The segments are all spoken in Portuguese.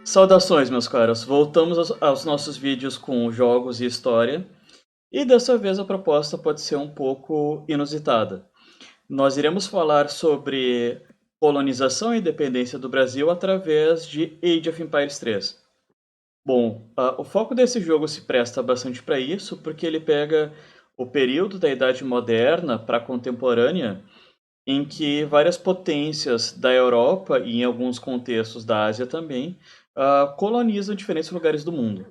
Saudações, meus caros. Voltamos aos nossos vídeos com jogos e história, e dessa vez a proposta pode ser um pouco inusitada. Nós iremos falar sobre colonização e independência do Brasil através de Age of Empires 3. Bom, o foco desse jogo se presta bastante para isso, porque ele pega o período da Idade Moderna para a contemporânea, em que várias potências da Europa e em alguns contextos da Ásia também colonizam diferentes lugares do mundo.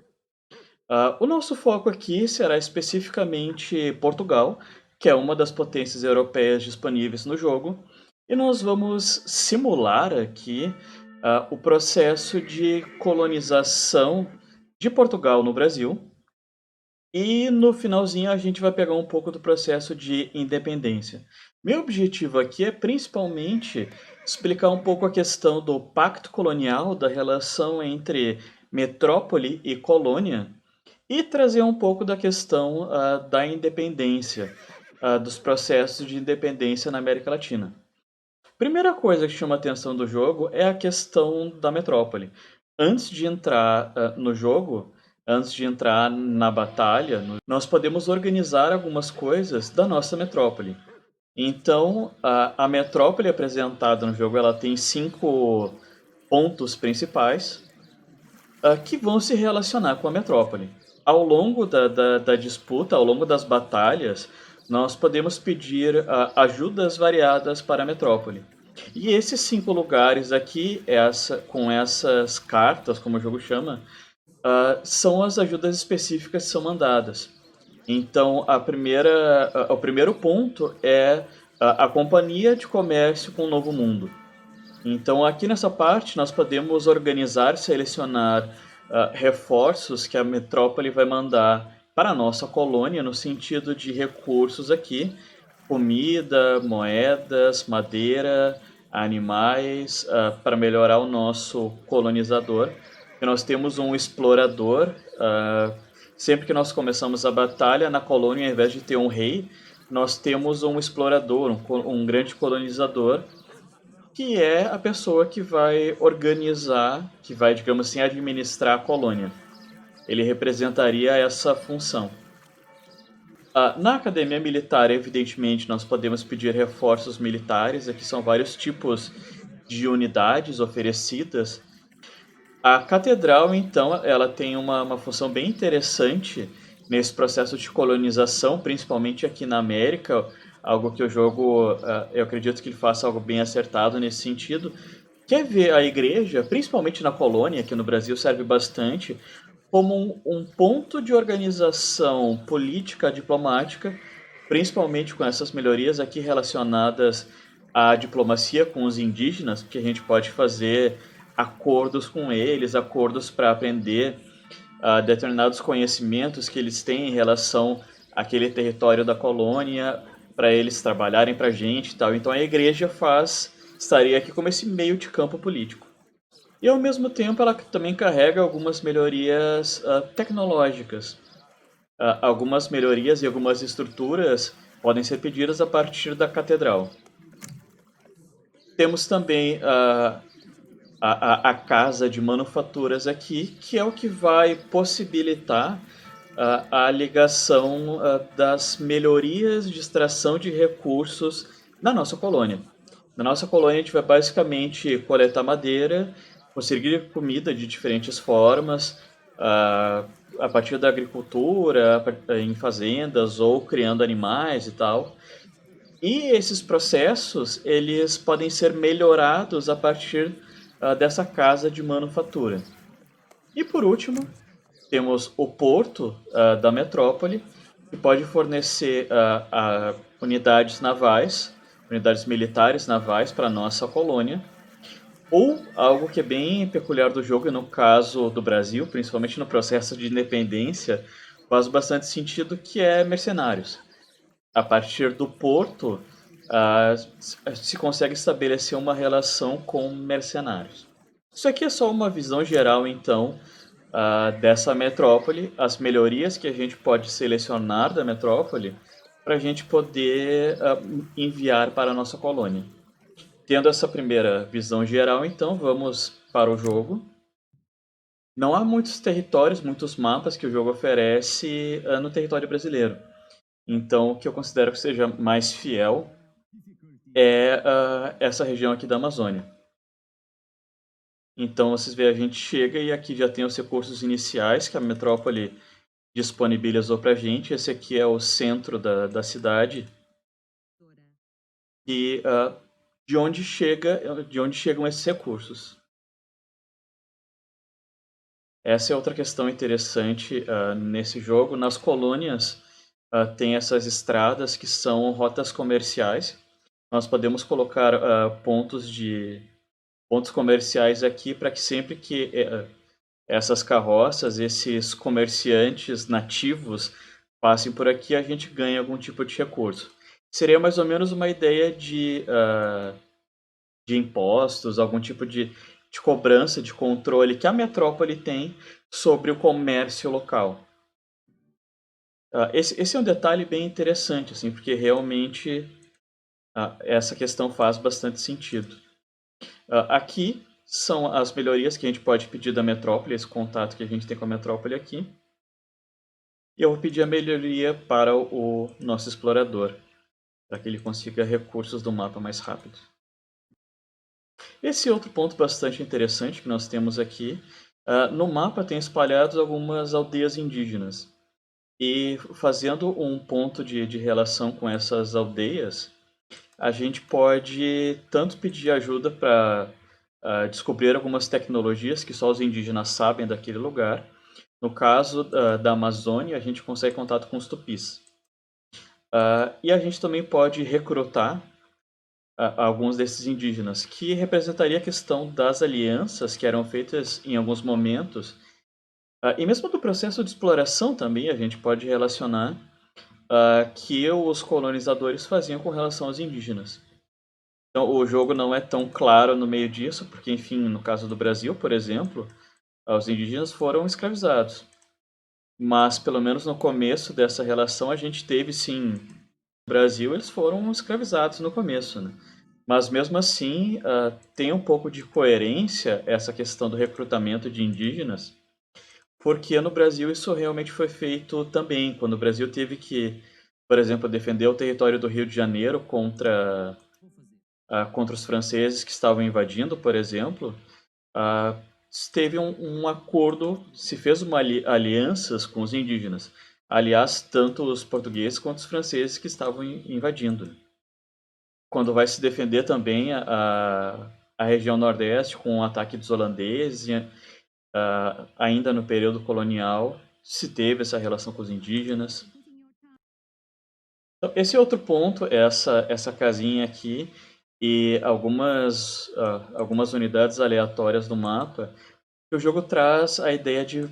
O nosso foco aqui será especificamente Portugal, que é uma das potências europeias disponíveis no jogo, e nós vamos simular aqui o processo de colonização de Portugal no Brasil, e no finalzinho a gente vai pegar um pouco do processo de independência. Meu objetivo aqui é principalmente explicar um pouco a questão do pacto colonial, da relação entre metrópole e colônia, e trazer um pouco da questão da independência, dos processos de independência na América Latina. Primeira coisa que chama a atenção do jogo é a questão da metrópole. Antes de entrar no jogo, antes de entrar na batalha, nós podemos organizar algumas coisas da nossa metrópole. Então, a metrópole apresentada no jogo ela tem 5 pontos principais que vão se relacionar com a metrópole. Ao longo da disputa, ao longo das batalhas, nós podemos pedir ajudas variadas para a metrópole. E esses 5 lugares aqui, com essas cartas, como o jogo chama, são as ajudas específicas que são mandadas. Então, o primeiro ponto é a Companhia de Comércio com o Novo Mundo. Então, aqui nessa parte, nós podemos organizar, selecionar reforços que a metrópole vai mandar para a nossa colônia, no sentido de recursos aqui, comida, moedas, madeira, animais, para melhorar o nosso colonizador. E nós temos um explorador. Sempre que nós começamos a batalha na colônia, ao invés de ter um rei, nós temos um explorador, um grande colonizador, que é a pessoa que vai organizar, que vai, digamos assim, administrar a colônia. Ele representaria essa função. Na academia militar, evidentemente, nós podemos pedir reforços militares. Aqui são vários tipos de unidades oferecidas. A catedral, então, ela tem uma função bem interessante nesse processo de colonização, principalmente aqui na América, algo que o jogo, eu acredito que ele faça algo bem acertado nesse sentido, quer ver a igreja, principalmente na colônia, aqui no Brasil serve bastante, como um ponto de organização política, diplomática, principalmente com essas melhorias aqui relacionadas à diplomacia com os indígenas, que a gente pode fazer acordos com eles, acordos para aprender determinados conhecimentos que eles têm em relação àquele território da colônia, para eles trabalharem para a gente e tal. Então a igreja estaria aqui como esse meio de campo político. E ao mesmo tempo ela também carrega algumas melhorias tecnológicas. Algumas melhorias e algumas estruturas podem ser pedidas a partir da catedral. Temos também a casa de manufaturas aqui, que é o que vai possibilitar a ligação das melhorias de extração de recursos na nossa colônia. Na nossa colônia, a gente vai basicamente coletar madeira, conseguir comida de diferentes formas, a partir da agricultura, em fazendas ou criando animais e tal. E esses processos, eles podem ser melhorados a partir dessa casa de manufatura. E por último, temos o porto da metrópole, que pode fornecer unidades navais, unidades militares navais para a nossa colônia, ou algo que é bem peculiar do jogo, e no caso do Brasil, principalmente no processo de independência, faz bastante sentido, que é mercenários. A partir do porto, se consegue estabelecer uma relação com mercenários. Isso aqui é só uma visão geral, então, dessa metrópole, as melhorias que a gente pode selecionar da metrópole para a gente poder enviar para a nossa colônia. Tendo essa primeira visão geral, então, vamos para o jogo. Não há muitos territórios, muitos mapas que o jogo oferece no território brasileiro. Então, o que eu considero que seja mais fiel é essa região aqui da Amazônia. Então, vocês veem, a gente chega e aqui já tem os recursos iniciais que a metrópole disponibilizou para a gente. Esse aqui é o centro da cidade e de onde chegam esses recursos. Essa é outra questão interessante nesse jogo. Nas colônias tem essas estradas que são rotas comerciais. Nós podemos colocar pontos comerciais aqui para que sempre que essas carroças, esses comerciantes nativos passem por aqui, a gente ganha algum tipo de recurso. Seria mais ou menos uma ideia de impostos, algum tipo de cobrança, de controle que a metrópole tem sobre o comércio local. Esse é um detalhe bem interessante, assim, porque realmente essa questão faz bastante sentido. Aqui são as melhorias que a gente pode pedir da metrópole, esse contato que a gente tem com a metrópole aqui. E eu vou pedir a melhoria para o nosso explorador, para que ele consiga recursos do mapa mais rápido. Esse outro ponto bastante interessante que nós temos aqui, no mapa tem espalhados algumas aldeias indígenas. E fazendo um ponto de relação com essas aldeias, a gente pode tanto pedir ajuda para descobrir algumas tecnologias que só os indígenas sabem daquele lugar. No caso da Amazônia, a gente consegue contato com os tupis. E a gente também pode recrutar alguns desses indígenas, que representaria a questão das alianças que eram feitas em alguns momentos. E mesmo do processo de exploração também, a gente pode relacionar que os colonizadores faziam com relação aos indígenas. Então, o jogo não é tão claro no meio disso, porque, enfim, no caso do Brasil, por exemplo, os indígenas foram escravizados. Mas, pelo menos no começo dessa relação, a gente teve, sim, no Brasil, eles foram escravizados no começo, né? Mas, mesmo assim, tem um pouco de coerência essa questão do recrutamento de indígenas, porque no Brasil isso realmente foi feito também, quando o Brasil teve que, por exemplo, defender o território do Rio de Janeiro contra os franceses que estavam invadindo, por exemplo, teve um acordo, se fez uma alianças com os indígenas. Aliás, tanto os portugueses quanto os franceses que estavam invadindo. Quando vai se defender também a região nordeste com o ataque dos holandeses, ainda no período colonial, se teve essa relação com os indígenas. Então, esse é outro ponto, essa casinha aqui, e algumas unidades aleatórias do mapa, que o jogo traz a ideia de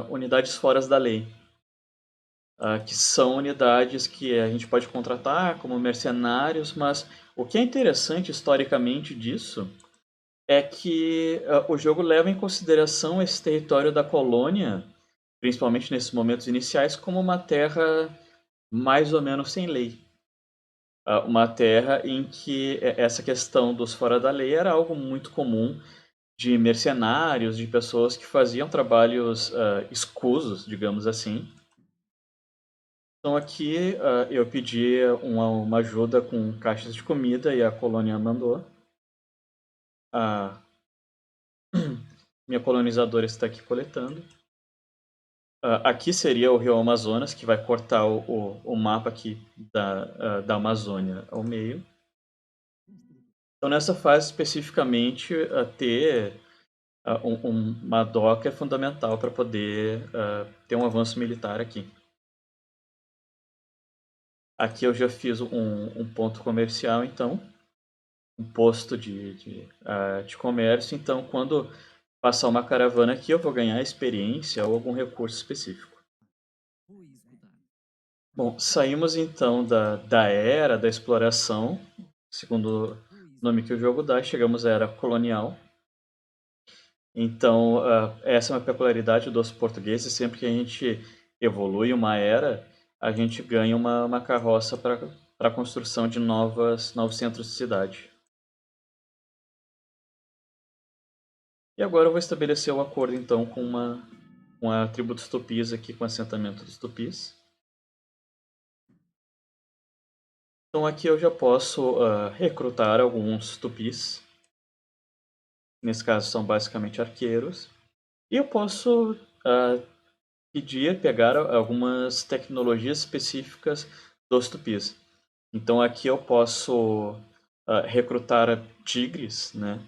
unidades fora da lei, que são unidades que a gente pode contratar como mercenários, mas o que é interessante historicamente disso é que o jogo leva em consideração esse território da colônia, principalmente nesses momentos iniciais, como uma terra mais ou menos sem lei. Uma terra em que essa questão dos fora da lei era algo muito comum, de mercenários, de pessoas que faziam trabalhos escusos, digamos assim. Então aqui eu pedi uma ajuda com caixas de comida e a colônia mandou. A minha colonizadora está aqui coletando. Aqui seria o Rio Amazonas, que vai cortar o mapa aqui da Amazônia ao meio. Então nessa fase especificamente ter uma doca é fundamental para poder ter um avanço militar aqui. Aqui eu já fiz um ponto comercial, então, um posto de comércio. Então, quando passar uma caravana aqui, eu vou ganhar experiência ou algum recurso específico. Bom, saímos então da era da exploração, segundo o nome que o jogo dá, e chegamos à era colonial. Então, essa é uma peculiaridade dos portugueses. Sempre que a gente evolui uma era, a gente ganha uma carroça para a construção de novos centros de cidade. E agora eu vou estabelecer o acordo então com a tribo dos tupis aqui, com o assentamento dos tupis. Então aqui eu já posso recrutar alguns tupis. Nesse caso são basicamente arqueiros. E eu posso pegar algumas tecnologias específicas dos tupis. Então aqui eu posso recrutar tigres, né?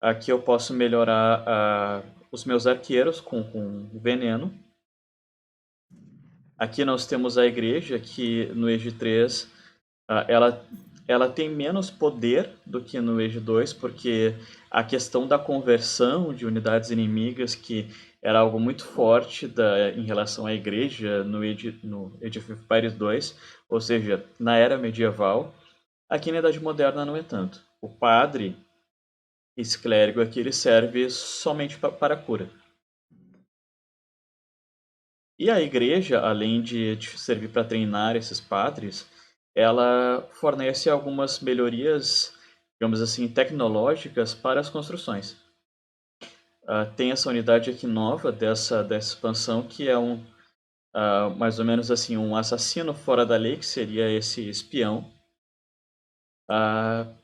Aqui eu posso melhorar os meus arqueiros com veneno. Aqui nós temos a igreja, que no Age 3 ela tem menos poder do que no Age 2, porque a questão da conversão de unidades inimigas, que era algo muito forte em relação à igreja no Age of Empires 2, ou seja, na era medieval, aqui na Idade Moderna não é tanto. O padre, esse clérigo aqui, ele serve somente para a cura. E a igreja, além de servir para treinar esses padres, ela fornece algumas melhorias, digamos assim, tecnológicas para as construções. Tem essa unidade aqui nova dessa expansão, que é mais ou menos assim, um assassino fora da lei, que seria esse espião,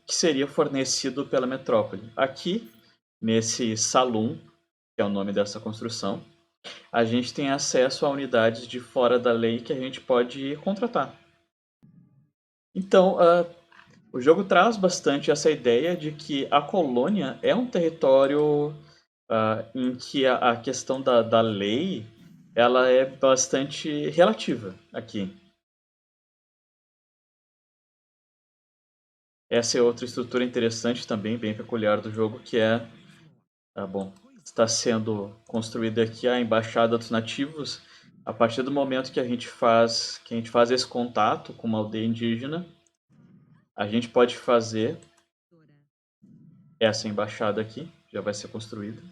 que seria fornecido pela metrópole. Aqui, nesse Saloon, que é o nome dessa construção, a gente tem acesso a unidades de fora da lei que a gente pode contratar. Então, o jogo traz bastante essa ideia de que a colônia é um território em que a questão da lei ela é bastante relativa aqui. Essa é outra estrutura interessante também, bem peculiar do jogo, que é, bom, está sendo construída aqui a Embaixada dos Nativos. A partir do momento que a gente faz esse contato com uma aldeia indígena, a gente pode fazer essa embaixada aqui, já vai ser construída.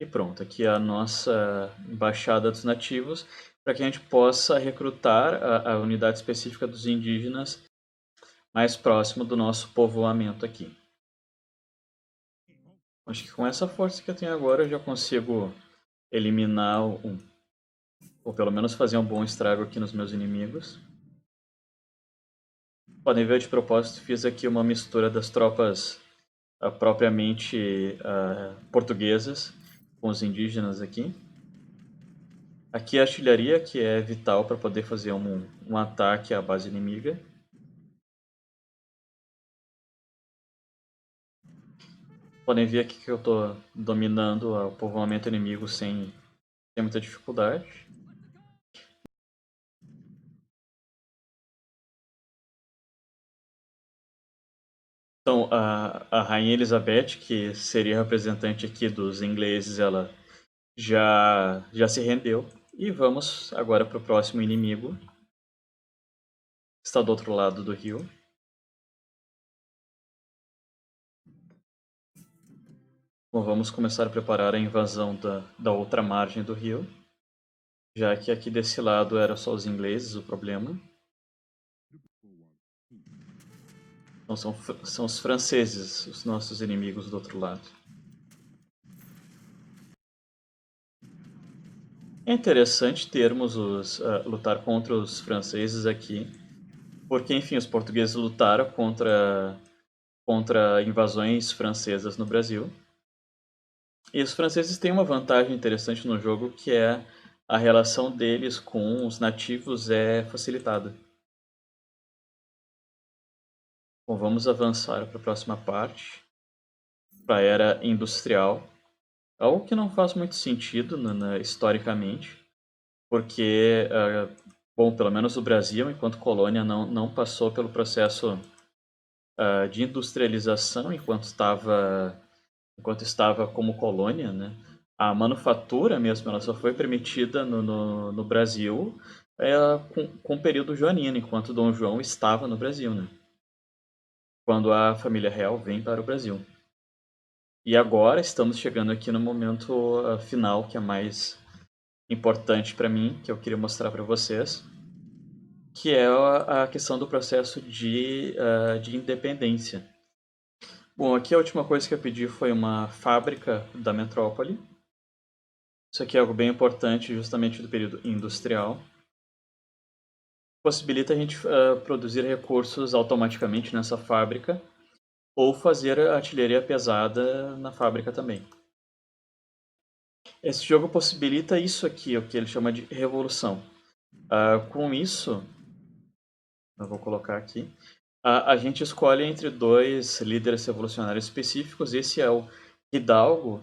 E pronto, aqui é a nossa embaixada dos nativos, para que a gente possa recrutar a unidade específica dos indígenas mais próximo do nosso povoamento aqui. Acho que com essa força que eu tenho agora eu já consigo eliminar ou pelo menos fazer um bom estrago aqui nos meus inimigos. Podem ver, de propósito, fiz aqui uma mistura das tropas propriamente portuguesas com os indígenas aqui. Aqui a artilharia, que é vital para poder fazer um ataque à base inimiga. Podem ver aqui que eu estou dominando o povoamento inimigo sem muita dificuldade. Então, a Rainha Elizabeth, que seria representante aqui dos ingleses, ela já se rendeu. E vamos agora para o próximo inimigo. Está do outro lado do rio. Bom, vamos começar a preparar a invasão da outra margem do rio. Já que aqui desse lado era só os ingleses o problema. Então são os franceses, os nossos inimigos do outro lado. É interessante termos lutar contra os franceses aqui, porque, enfim, os portugueses lutaram contra invasões francesas no Brasil. E os franceses têm uma vantagem interessante no jogo, que é a relação deles com os nativos é facilitada. Bom, vamos avançar para a próxima parte, para a era industrial. Algo que não faz muito sentido historicamente, porque, bom, pelo menos o Brasil, enquanto colônia, não passou pelo processo de industrialização enquanto estava como colônia, né? A manufatura mesmo, ela só foi permitida no Brasil com o período joanino, enquanto Dom João estava no Brasil, né? Quando a família real vem para o Brasil. E agora estamos chegando aqui no momento final, que é mais importante para mim, que eu queria mostrar para vocês, que é a questão do processo de independência. Bom, aqui a última coisa que eu pedi foi uma fábrica da metrópole. Isso aqui é algo bem importante, justamente do período industrial. Possibilita a gente produzir recursos automaticamente nessa fábrica ou fazer artilharia pesada na fábrica também. Esse jogo possibilita isso aqui, o que ele chama de revolução. Com isso, eu vou colocar aqui, a gente escolhe entre dois líderes revolucionários específicos. Esse é o Hidalgo,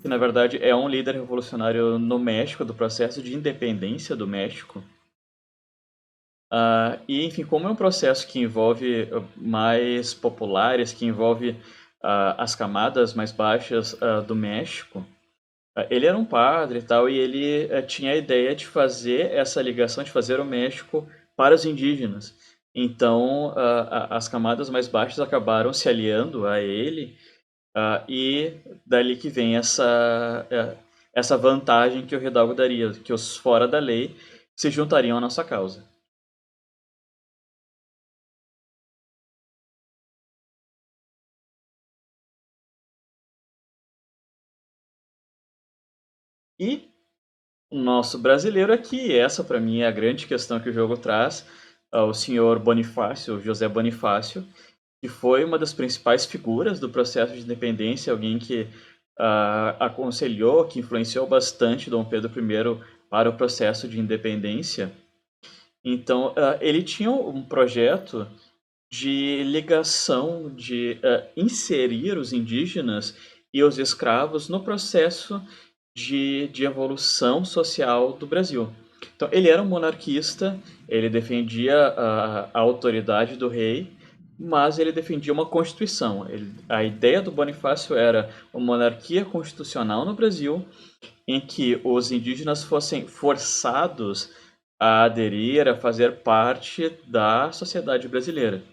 que na verdade é um líder revolucionário no México, do processo de independência do México. E, enfim, como é um processo que envolve mais populares, que envolve as camadas mais baixas do México, ele era um padre e tal, e ele tinha a ideia de fazer essa ligação, de fazer o México para os indígenas. Então, as camadas mais baixas acabaram se aliando a ele, e dali que vem essa vantagem que o Hidalgo daria, que os fora da lei se juntariam à nossa causa. E o nosso brasileiro aqui, essa para mim é a grande questão que o jogo traz, o senhor Bonifácio, o José Bonifácio, que foi uma das principais figuras do processo de independência, alguém que aconselhou, que influenciou bastante Dom Pedro I para o processo de independência. Então, ele tinha um projeto de ligação, de inserir os indígenas e os escravos no processo de evolução social do Brasil. Então, ele era um monarquista, ele defendia a autoridade do rei, mas ele defendia uma constituição. A ideia do Bonifácio era uma monarquia constitucional no Brasil, em que os indígenas fossem forçados a aderir, a fazer parte da sociedade brasileira,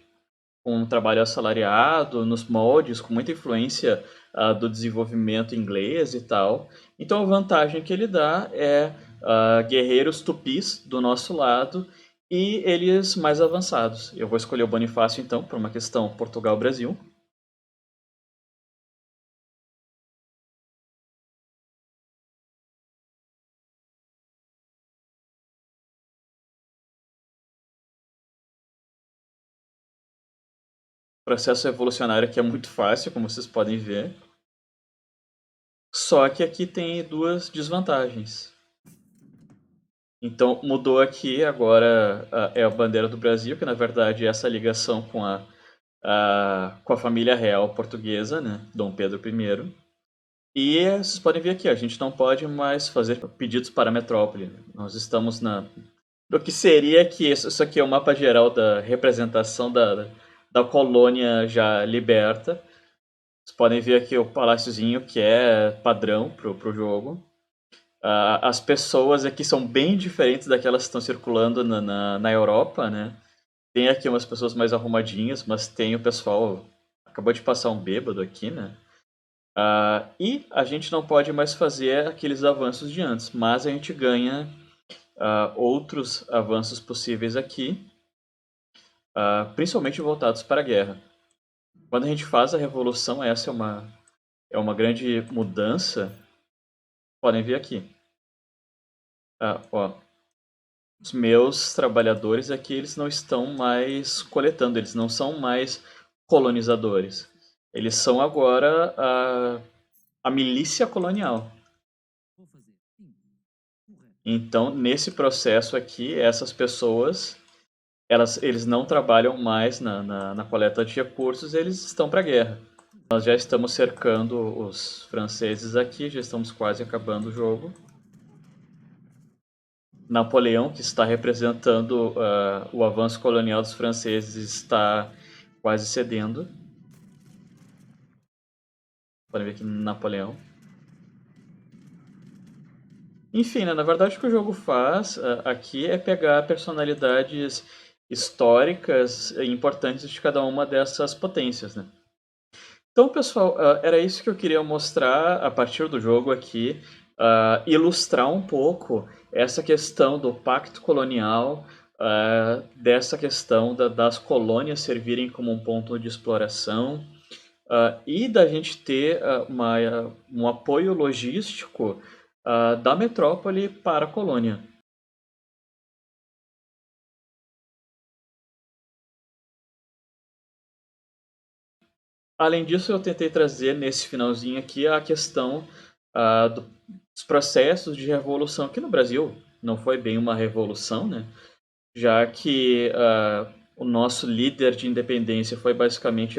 com um trabalho assalariado, nos moldes, com muita influência do desenvolvimento inglês e tal. Então a vantagem que ele dá é guerreiros tupis do nosso lado e eles mais avançados. Eu vou escolher o Bonifácio então, por uma questão Portugal-Brasil. Processo evolucionário que é muito fácil, como vocês podem ver. Só que aqui tem duas desvantagens. Então mudou aqui, agora é a bandeira do Brasil, que na verdade é essa ligação com a família real portuguesa, né, Dom Pedro I. E vocês podem ver aqui, a gente não pode mais fazer pedidos para a metrópole. Nós estamos no que seria que isso aqui é o mapa geral da representação da colônia já liberta. Vocês podem ver aqui o paláciozinho que é padrão pro jogo. As pessoas aqui são bem diferentes daquelas que estão circulando na Europa, né? Tem aqui umas pessoas mais arrumadinhas, mas tem o pessoal. Acabou de passar um bêbado aqui, né? E a gente não pode mais fazer aqueles avanços de antes, mas a gente ganha outros avanços possíveis aqui, principalmente voltados para a guerra. Quando a gente faz a revolução, essa é uma grande mudança. Podem ver aqui. Ó, os meus trabalhadores aqui, eles não estão mais coletando, eles não são mais colonizadores. Eles são agora a milícia colonial. Então, nesse processo aqui, essas pessoas, eles não trabalham mais na coleta de recursos, eles estão para a guerra. Nós já estamos cercando os franceses aqui, já estamos quase acabando o jogo. Napoleão, que está representando o avanço colonial dos franceses, está quase cedendo. Podem ver aqui Napoleão. Enfim, né, na verdade o que o jogo faz aqui é pegar personalidades históricas importantes de cada uma dessas potências, né? Então, pessoal, era isso que eu queria mostrar a partir do jogo aqui, ilustrar um pouco essa questão do pacto colonial, dessa questão das colônias servirem como um ponto de exploração, e da gente ter um apoio logístico da metrópole para a colônia. Além disso, eu tentei trazer nesse finalzinho aqui a questão dos processos de revolução aqui no Brasil. Não foi bem uma revolução, né? Já que o nosso líder de independência foi basicamente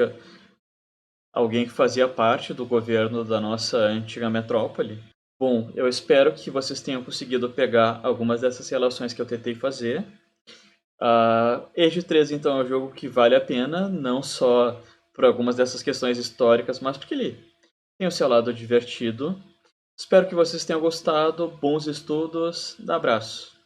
alguém que fazia parte do governo da nossa antiga metrópole. Bom, eu espero que vocês tenham conseguido pegar algumas dessas relações que eu tentei fazer. Age 3, então, é um jogo que vale a pena, não só por algumas dessas questões históricas, mas porque ele tem o seu lado divertido. Espero que vocês tenham gostado. Bons estudos. Abraço.